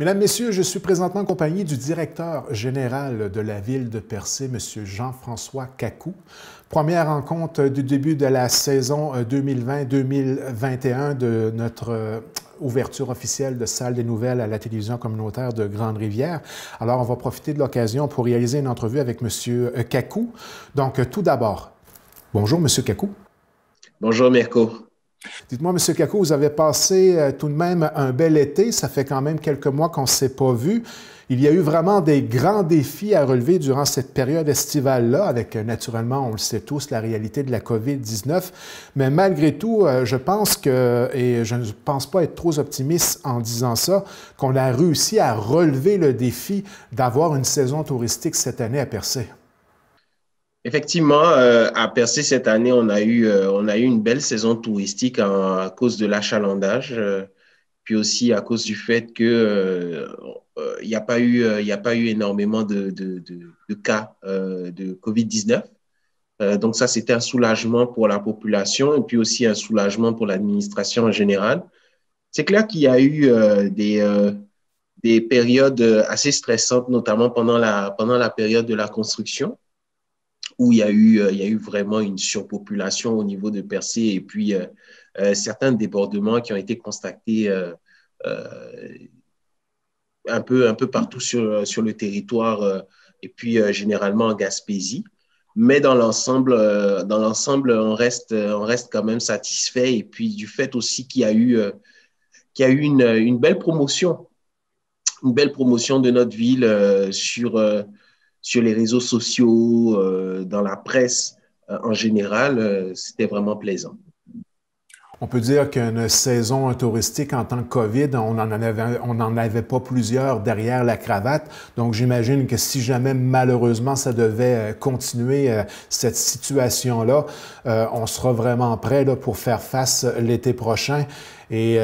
Mesdames, Messieurs, je suis présentement en compagnie du directeur général de la ville de Percé, M. Jean-François Cacou. Première rencontre du début de la saison 2020-2021 de notre ouverture officielle de salle des nouvelles à la télévision communautaire de Grande-Rivière. Alors, on va profiter de l'occasion pour réaliser une entrevue avec M. Cacou. Donc, tout d'abord, bonjour, M. Cacou. Bonjour, Mirko. Dites-moi, M. Cacou, vous avez passé tout de même un bel été. Ça fait quand même quelques mois qu'on ne s'est pas vu. Il y a eu vraiment des grands défis à relever durant cette période estivale-là, avec naturellement, on le sait tous, la réalité de la COVID-19. Mais malgré tout, je pense que, et je ne pense pas être trop optimiste en disant ça, qu'on a réussi à relever le défi d'avoir une saison touristique cette année à Percé. Effectivement, à Percé cette année, on a eu une belle saison touristique à cause de l'achalandage, puis aussi à cause du fait que il n'y a pas eu, il y a pas eu énormément de cas de COVID-19. Donc ça, c'était un soulagement pour la population et puis aussi un soulagement pour l'administration en général. C'est clair qu'il y a eu des périodes assez stressantes, notamment pendant la période de la construction, où il y a eu vraiment une surpopulation au niveau de Percé et puis certains débordements qui ont été constatés euh, un peu partout sur le territoire et puis généralement en Gaspésie. Mais dans l'ensemble, on reste quand même satisfait. Et puis du fait aussi qu'il y a eu une belle promotion de notre ville sur les réseaux sociaux, dans la presse en général, c'était vraiment plaisant. On peut dire qu'une saison touristique en tant que COVID, on n'en avait pas plusieurs derrière la cravate. Donc, j'imagine que si jamais, malheureusement, ça devait continuer cette situation-là, on sera vraiment prêt là, pour faire face l'été prochain. Et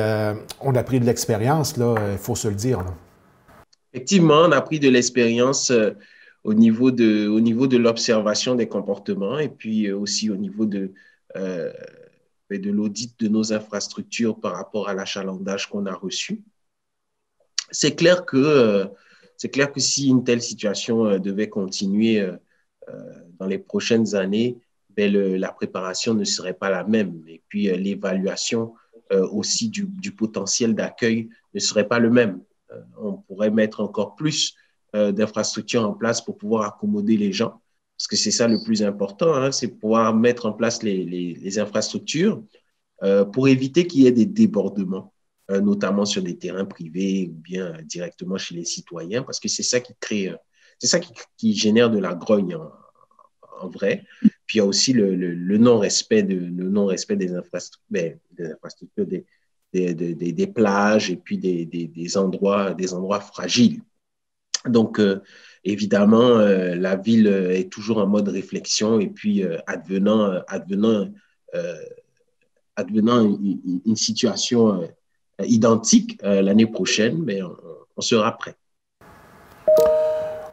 on a pris de l'expérience, là, il faut se le dire, là. Effectivement, on a pris de l'expérience au niveau de l'observation des comportements et puis aussi au niveau euh, de l'audit de nos infrastructures par rapport à l'achalandage qu'on a reçu. C'est clair c'est clair que si une telle situation devait continuer dans les prochaines années, ben la préparation ne serait pas la même. Et puis l'évaluation aussi du potentiel d'accueil ne serait pas le même. On pourrait mettre encore plus d'infrastructures en place pour pouvoir accommoder les gens, parce que c'est ça le plus important, hein, c'est pouvoir mettre en place les infrastructures pour éviter qu'il y ait des débordements, notamment sur des terrains privés ou bien directement chez les citoyens, parce que c'est ça qui crée, c'est ça qui génère de la grogne en vrai. Puis il y a aussi le non-respect le non-respect des infrastructures, des plages et puis des endroits fragiles. Donc, évidemment, la ville est toujours en mode réflexion et puis euh, advenant une situation identique l'année prochaine, mais on sera prêt.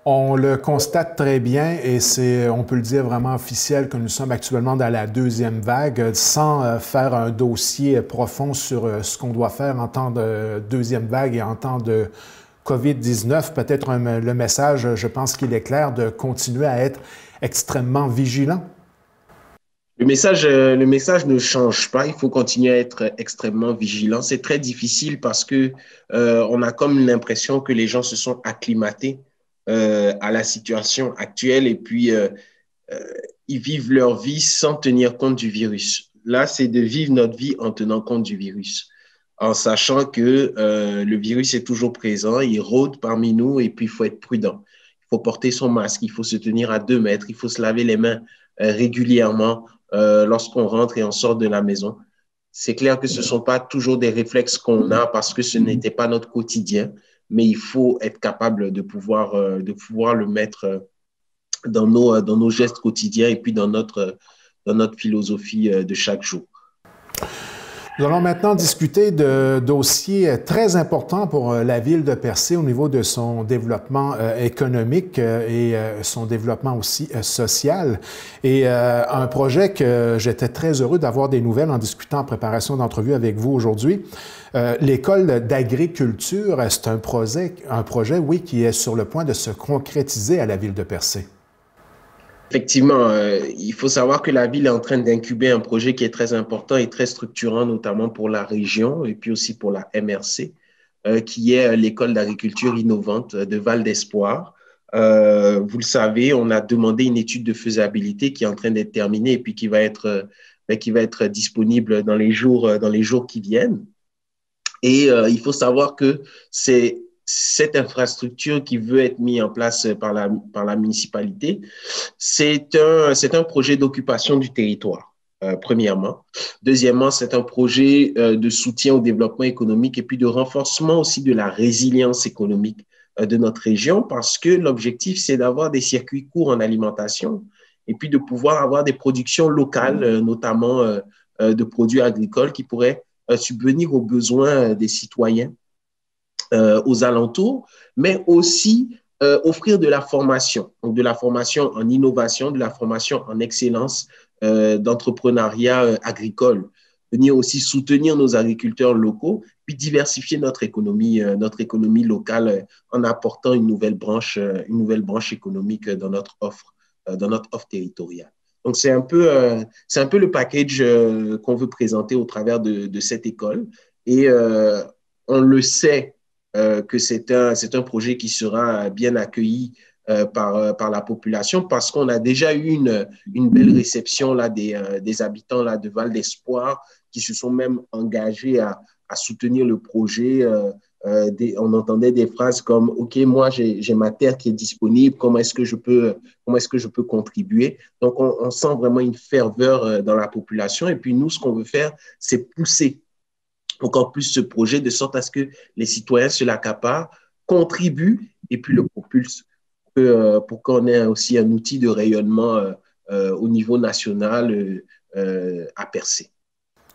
On le constate très bien et c'est, on peut le dire vraiment officiel que nous sommes actuellement dans la deuxième vague sans faire un dossier profond sur ce qu'on doit faire en temps de deuxième vague et en temps de COVID-19. Peut-être le message, je pense qu'il est clair, de continuer à être extrêmement vigilant. Le message ne change pas. Il faut continuer à être extrêmement vigilant. C'est très difficile parce que on a comme l'impression que les gens se sont acclimatés à la situation actuelle et puis euh, ils vivent leur vie sans tenir compte du virus. Là, c'est de vivre notre vie en tenant compte du virus, en sachant que le virus est toujours présent, il rôde parmi nous et puis il faut être prudent. Il faut porter son masque, il faut se tenir à 2 mètres, il faut se laver les mains régulièrement lorsqu'on rentre et on sort de la maison. C'est clair que ce ne sont pas toujours des réflexes qu'on a parce que ce n'était pas notre quotidien, mais il faut être capable de pouvoir le mettre dans nos gestes quotidiens et puis dans notre philosophie de chaque jour. Nous allons maintenant discuter de dossiers très importants pour la ville de Percé au niveau de son développement économique et son développement aussi social. Et un projet que j'étais très heureux d'avoir des nouvelles en discutant en préparation d'entrevue avec vous aujourd'hui. L'école d'agriculture, c'est un projet, oui, qui est sur le point de se concrétiser à la ville de Percé. Effectivement, il faut savoir que la ville est en train d'incuber un projet qui est très important et très structurant, notamment pour la région et puis aussi pour la MRC, qui est l'école d'agriculture innovante de Val d'Espoir. Vous le savez, on a demandé une étude de faisabilité qui est en train d'être terminée et puis qui va être disponible dans les jours qui viennent. Et il faut savoir que c'est cette infrastructure qui veut être mise en place par la municipalité, c'est un projet d'occupation du territoire, premièrement. Deuxièmement, c'est un projet de soutien au développement économique et puis de renforcement aussi de la résilience économique de notre région parce que l'objectif, c'est d'avoir des circuits courts en alimentation et puis de pouvoir avoir des productions locales, notamment de produits agricoles qui pourraient subvenir aux besoins des citoyens aux alentours, mais aussi offrir de la formation, donc de la formation en innovation, de la formation en excellence d'entrepreneuriat agricole, venir aussi soutenir nos agriculteurs locaux, puis diversifier notre économie locale en apportant une nouvelle branche économique dans notre offre territoriale. Donc, c'est un peu le package qu'on veut présenter au travers de cette école. Et on le sait, que c'est un projet qui sera bien accueilli par la population parce qu'on a déjà eu une belle réception là, des habitants là, de Val d'Espoir qui se sont même engagés à soutenir le projet. On entendait des phrases comme « Ok, moi, j'ai ma terre qui est disponible, comment est-ce que je peux contribuer ?» Donc, on sent vraiment une ferveur dans la population. Et puis, nous, ce qu'on veut faire, c'est pousser encore plus ce projet de sorte à ce que les citoyens se l'accaparent, contribuent et puis le propulsent pour qu'on ait aussi un outil de rayonnement au niveau national à Percé.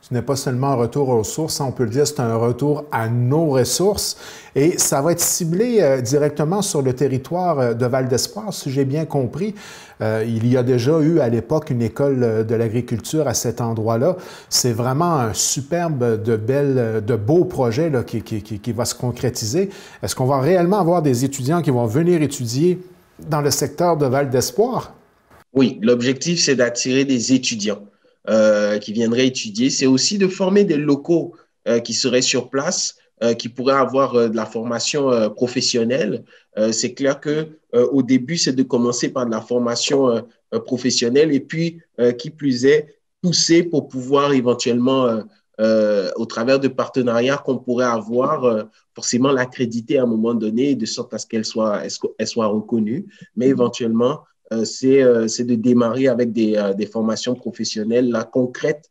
Ce n'est pas seulement un retour aux sources, on peut le dire, c'est un retour à nos ressources et ça va être ciblé directement sur le territoire de Val d'Espoir, si j'ai bien compris. Il y a déjà eu à l'époque une école de l'agriculture à cet endroit-là. C'est vraiment un superbe, de beau projet là, qui va se concrétiser. Est-ce qu'on va réellement avoir des étudiants qui vont venir étudier dans le secteur de Val d'Espoir? Oui, l'objectif, c'est d'attirer des étudiants qui viendraient étudier. C'est aussi de former des locaux qui seraient sur place, qui pourraient avoir de la formation professionnelle. C'est clair que au début, c'est de commencer par de la formation professionnelle et puis, qui plus est, pousser pour pouvoir éventuellement, au travers de partenariats qu'on pourrait avoir, forcément l'accréditer à un moment donné, de sorte à ce qu'elle soit reconnue, mais éventuellement, c'est de démarrer avec des formations professionnelles là, concrètes.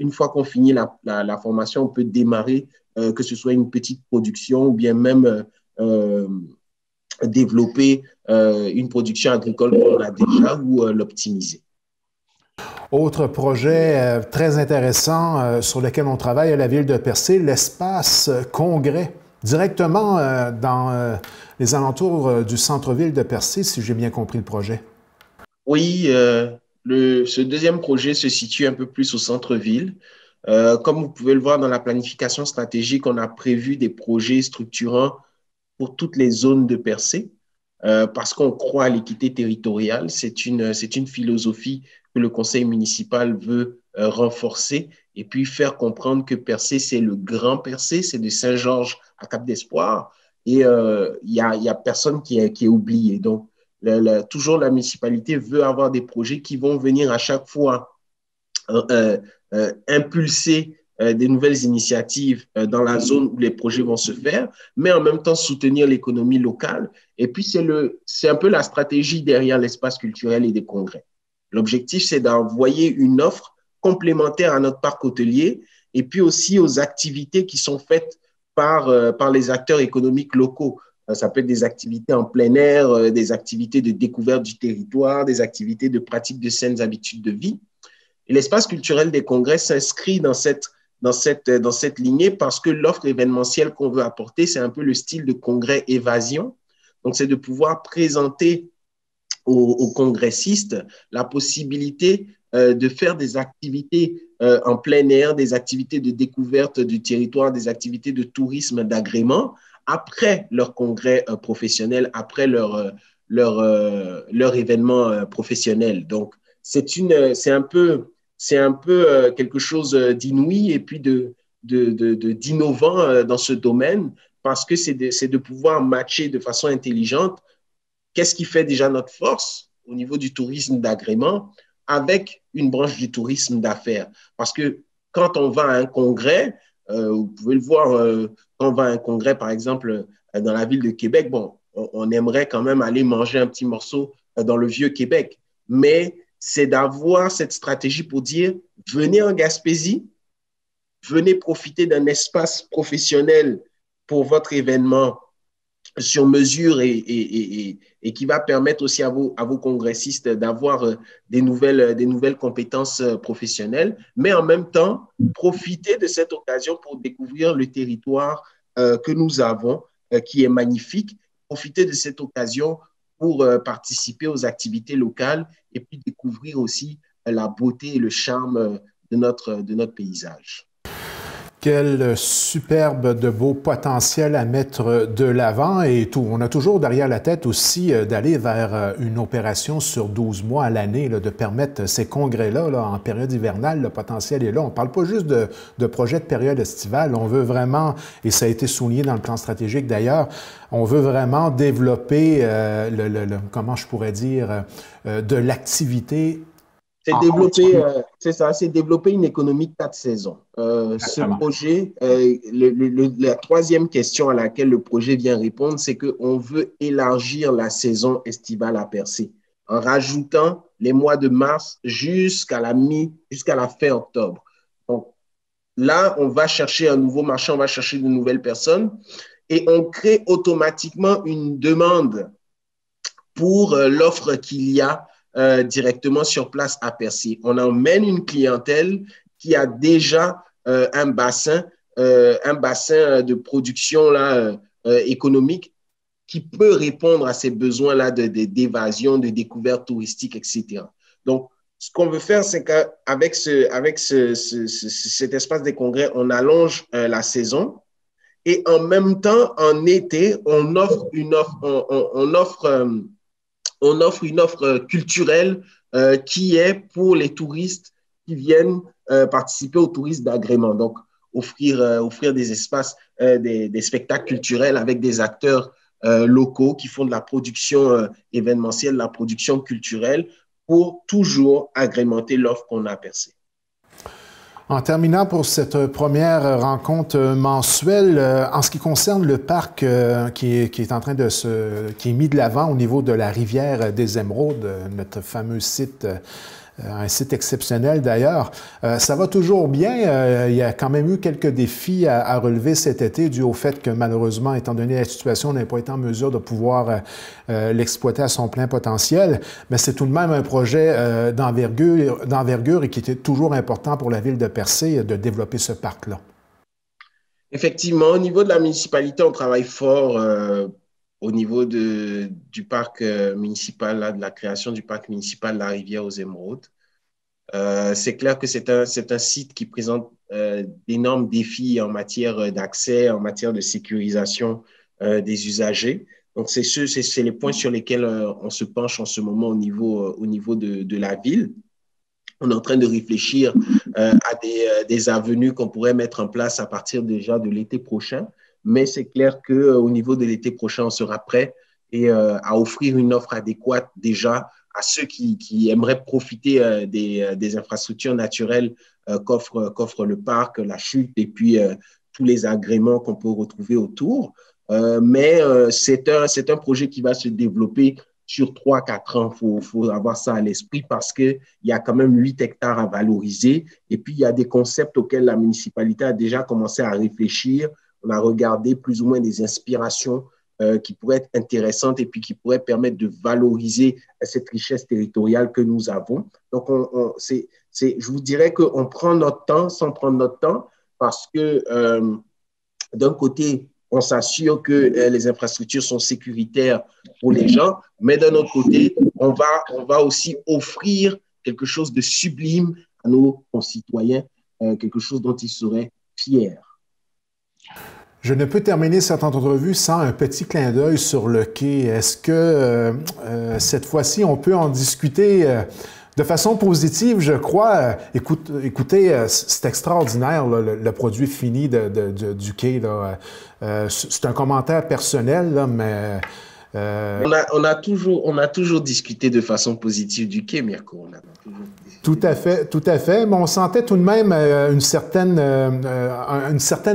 Une fois qu'on finit la formation, on peut démarrer, que ce soit une petite production ou bien même développer une production agricole qu'on a déjà ou l'optimiser. Autre projet très intéressant sur lequel on travaille à la ville de Percé, l'espace congrès, directement dans les alentours du centre-ville de Percé, si j'ai bien compris le projet. Oui, ce deuxième projet se situe un peu plus au centre-ville. Comme vous pouvez le voir dans la planification stratégique, on a prévu des projets structurants pour toutes les zones de Percé parce qu'on croit à l'équité territoriale. C'est une philosophie que le conseil municipal veut renforcer et puis faire comprendre que Percé, c'est le grand Percé, c'est de Saint-Georges à Cap-d'Espoir et y a personne qui est oublié. Donc, toujours la municipalité veut avoir des projets qui vont venir à chaque fois impulser des nouvelles initiatives dans la zone où les projets vont se faire, mais en même temps soutenir l'économie locale. Et puis, c'est un peu la stratégie derrière l'espace culturel et des congrès. L'objectif, c'est d'envoyer une offre complémentaire à notre parc hôtelier et puis aussi aux activités qui sont faites par les acteurs économiques locaux. Ça peut être des activités en plein air, des activités de découverte du territoire, des activités de pratique de saines habitudes de vie. Et l'espace culturel des congrès s'inscrit dans cette dans cette lignée parce que l'offre événementielle qu'on veut apporter, c'est un peu le style de congrès évasion. Donc, c'est de pouvoir présenter aux congressistes la possibilité de faire des activités en plein air, des activités de découverte du territoire, des activités de tourisme d'agrément après leur congrès professionnel, après leur événement professionnel. Donc, c'est un peu quelque chose d'inouï et puis d'innovant dans ce domaine parce que c'est de pouvoir matcher de façon intelligente qu'est-ce qui fait déjà notre force au niveau du tourisme d'agrément avec une branche du tourisme d'affaires. Parce que quand on va à un congrès, vous pouvez le voir, quand on va à un congrès, par exemple, dans la ville de Québec, bon, on aimerait quand même aller manger un petit morceau dans le vieux Québec. Mais c'est d'avoir cette stratégie pour dire, venez en Gaspésie, venez profiter d'un espace professionnel pour votre événement sur mesure et qui va permettre aussi à vos congressistes d'avoir des nouvelles compétences professionnelles, mais en même temps, profiter de cette occasion pour découvrir le territoire que nous avons, qui est magnifique, profiter de cette occasion pour participer aux activités locales et puis découvrir aussi la beauté et le charme de notre paysage. Quel superbe de beau potentiel à mettre de l'avant et tout. On a toujours derrière la tête aussi d'aller vers une opération sur 12 mois à l'année, de permettre ces congrès-là en période hivernale. Le potentiel est là. On ne parle pas juste de projet de période estivale. On veut vraiment, et ça a été souligné dans le plan stratégique d'ailleurs, on veut vraiment développer, comment je pourrais dire, de l'activité. C'est développer une économie de 4 saisons. Ce projet, la troisième question à laquelle le projet vient répondre, c'est qu'on veut élargir la saison estivale à Percé en rajoutant les mois de mars jusqu'à la fin octobre. Donc là, on va chercher un nouveau marché, on va chercher de nouvelles personnes et on crée automatiquement une demande pour l'offre qu'il y a directement sur place à Percé. On emmène une clientèle qui a déjà un bassin de production là, économique qui peut répondre à ces besoins-là d'évasion, de découverte touristique, etc. Donc, ce qu'on veut faire, c'est qu'avec cet espace des congrès, on allonge la saison et en même temps, en été, on offre une offre culturelle qui est pour les touristes qui viennent participer au tourisme d'agrément. Donc, offrir des espaces, des spectacles culturels avec des acteurs locaux qui font de la production événementielle, de la production culturelle pour toujours agrémenter l'offre qu'on a percée. En terminant pour cette première rencontre mensuelle, en ce qui concerne le parc qui est en train qui est mis de l'avant au niveau de la rivière des Émeraudes, notre fameux site, un site exceptionnel d'ailleurs, ça va toujours bien. Il y a quand même eu quelques défis à relever cet été dû au fait que malheureusement, étant donné la situation, on n'a pas été en mesure de pouvoir l'exploiter à son plein potentiel, mais c'est tout de même un projet d'envergure et qui était toujours important pour la ville de Percé de développer ce parc-là. Effectivement, au niveau de la municipalité, on travaille fort au niveau du parc municipal, là, de la création du parc municipal de la rivière aux Émeraudes. C'est clair que c'est un site qui présente d'énormes défis en matière d'accès, en matière de sécurisation des usagers. Donc, c'est les points sur lesquels on se penche en ce moment au niveau de la ville. On est en train de réfléchir à des avenues qu'on pourrait mettre en place à partir déjà de l'été prochain. Mais c'est clair qu'au niveau de l'été prochain, on sera prêt et à offrir une offre adéquate déjà à ceux qui aimeraient profiter des infrastructures naturelles qu'offre le parc, la chute et puis tous les agréments qu'on peut retrouver autour. Mais c'est un projet qui va se développer sur 3-4 ans. Il faut avoir ça à l'esprit parce qu'il y a quand même 8 hectares à valoriser. Et puis, il y a des concepts auxquels la municipalité a déjà commencé à réfléchir. On a regardé plus ou moins des inspirations qui pourraient être intéressantes et puis qui pourraient permettre de valoriser cette richesse territoriale que nous avons. Donc, je vous dirais qu'on prend notre temps sans prendre notre temps. parce que d'un côté, on s'assure que les infrastructures sont sécuritaires pour les gens, mais d'un autre côté, on va aussi offrir quelque chose de sublime à nos concitoyens, quelque chose dont ils seraient fiers. Je ne peux terminer cette entrevue sans un petit clin d'œil sur le quai. Est-ce que cette fois-ci, on peut en discuter de façon positive, je crois? Écoutez, c'est extraordinaire, là, le produit fini du quai. C'est un commentaire personnel, là, mais... On a toujours discuté de façon positive du quai, Mirko. Tout à fait. Mais on sentait tout de même une certaine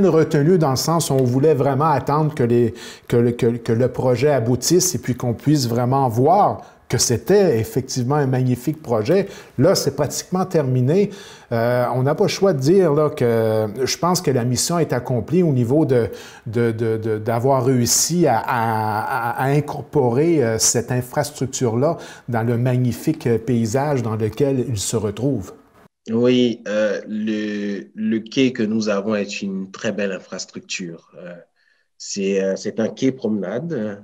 retenue dans le sens où on voulait vraiment attendre que le projet aboutisse et puis qu'on puisse vraiment voir que c'était effectivement un magnifique projet. Là, c'est pratiquement terminé. On n'a pas le choix de dire là, que je pense que la mission est accomplie au niveau d'avoir réussi à incorporer cette infrastructure-là dans le magnifique paysage dans lequel il se retrouve. Oui, le quai que nous avons est une très belle infrastructure. C'est un quai promenade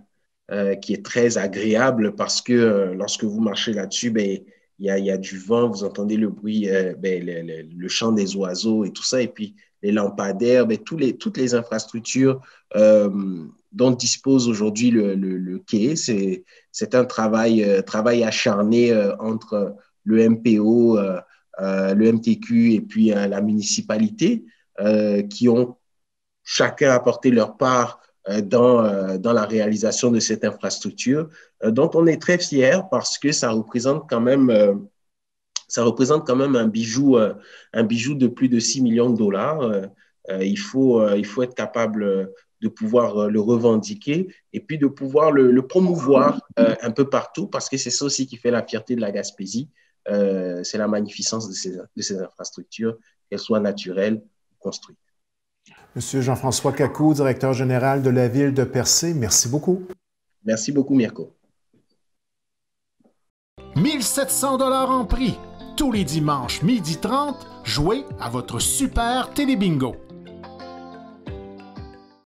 qui est très agréable parce que lorsque vous marchez là-dessus, ben, il y a du vent, vous entendez le bruit, le chant des oiseaux et tout ça, et puis les lampadaires, ben, toutes les infrastructures dont dispose aujourd'hui le quai. C'est un travail acharné entre le MPO, le MTQ et puis la municipalité qui ont chacun apporté leur part dans la réalisation de cette infrastructure, dont on est très fiers parce que ça représente quand même un bijou de plus de 6 millions de dollars. Il faut être capable de pouvoir le revendiquer et puis de pouvoir le promouvoir un peu partout parce que c'est ça aussi qui fait la fierté de la Gaspésie. C'est la magnificence de ces infrastructures, qu'elles soient naturelles ou construites. Monsieur Jean-François Cacou, directeur général de la ville de Percé, merci beaucoup. Merci beaucoup, Mirko. 1 700 $ en prix. Tous les dimanches, 12h30, jouez à votre super télébingo.